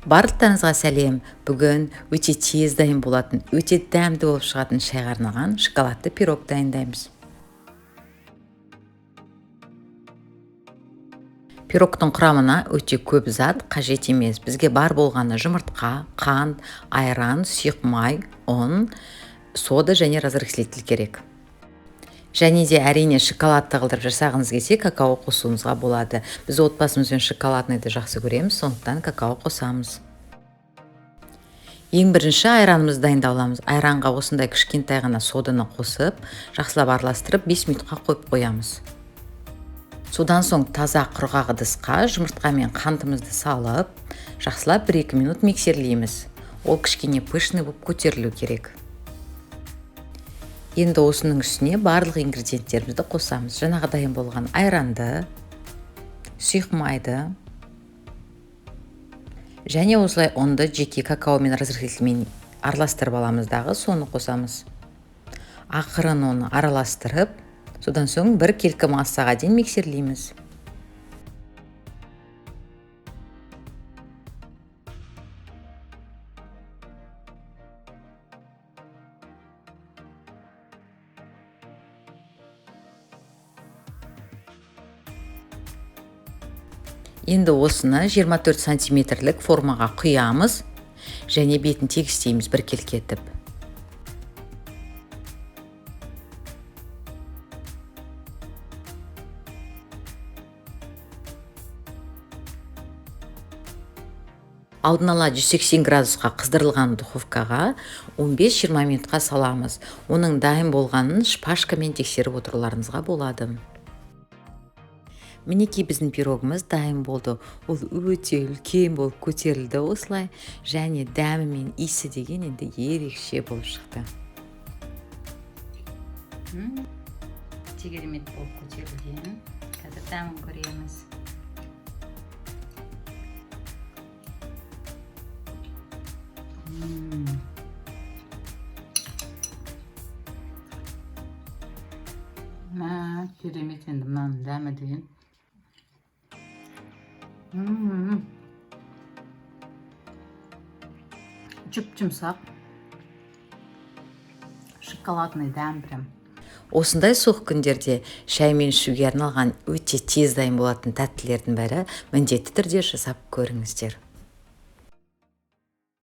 Барлықтарыңызға сәлем. Бүгін өте тез дайын болатын, өте дәмді болып шығатын шайға арналған шоколадты пирог дайындаймыз. Пирогтың құрамына өте көп зат қажет емес. Бізге бар болғаны жұмыртқа, қант, айран, сұйық май, ұн, сода және разрыхлитель керек. Және де әрине шоколадты қылдырып жасағыңыз келсе, какао қосуыңызға болады. Біз отбасымызбен шоколадныйды жақсы көреміз, сондықтан какао қосамыз. Ең бірінші айранымызды дайындауламыз. Айранға осындай кішкентай ғана соданы қосып, жақсылап араластырып 5 минутқа қойып қоямыз. Содан соң таза құрғақ ыдысқа жұмыртқа мен қантымызды салып, жақсылап 1-2 минут миксерлейміз. Ол кішкене пышный болып көтерілу керек. Енді осының үстіне барлық ингредиенттерімізді қосамыз. Жаңағы дайын болған айранды, сұйық майды және осылай ұнды жеке какао мен разрыхлительмен араластырып аламыздағы соны қосамыз. Ақырын оны араластырып, содан соң бір келкі массаға дейін миксерлейміз. Енді осыны 24 сантиметрлік формаға құямыз және бетін тегістейміз бір келкетіп. Алдын ала 180 градусқа қыздырылған духовкаға 15-20 минутқа саламыз. Оның дайын болғанын шпажкамен тексеріп отыруларыңызға болады. Мінекей біздің пирогымыз дайын болды. Ол өте үлкен болып көтерілді осылай, және дәмі мен иісі деген енді ерекше болып шықты. Керемет болып көтерілген. Қазір дәмін көреміз. Керемет енді мынаның дәмі деген. Жұп-жұмсақ, шоколадный дәм прям. Осындай суық күндерде шаймен ішуге арналған өте тез дайын болатын тәттілердің бәрі міндетті түрде жасап көріңіздер.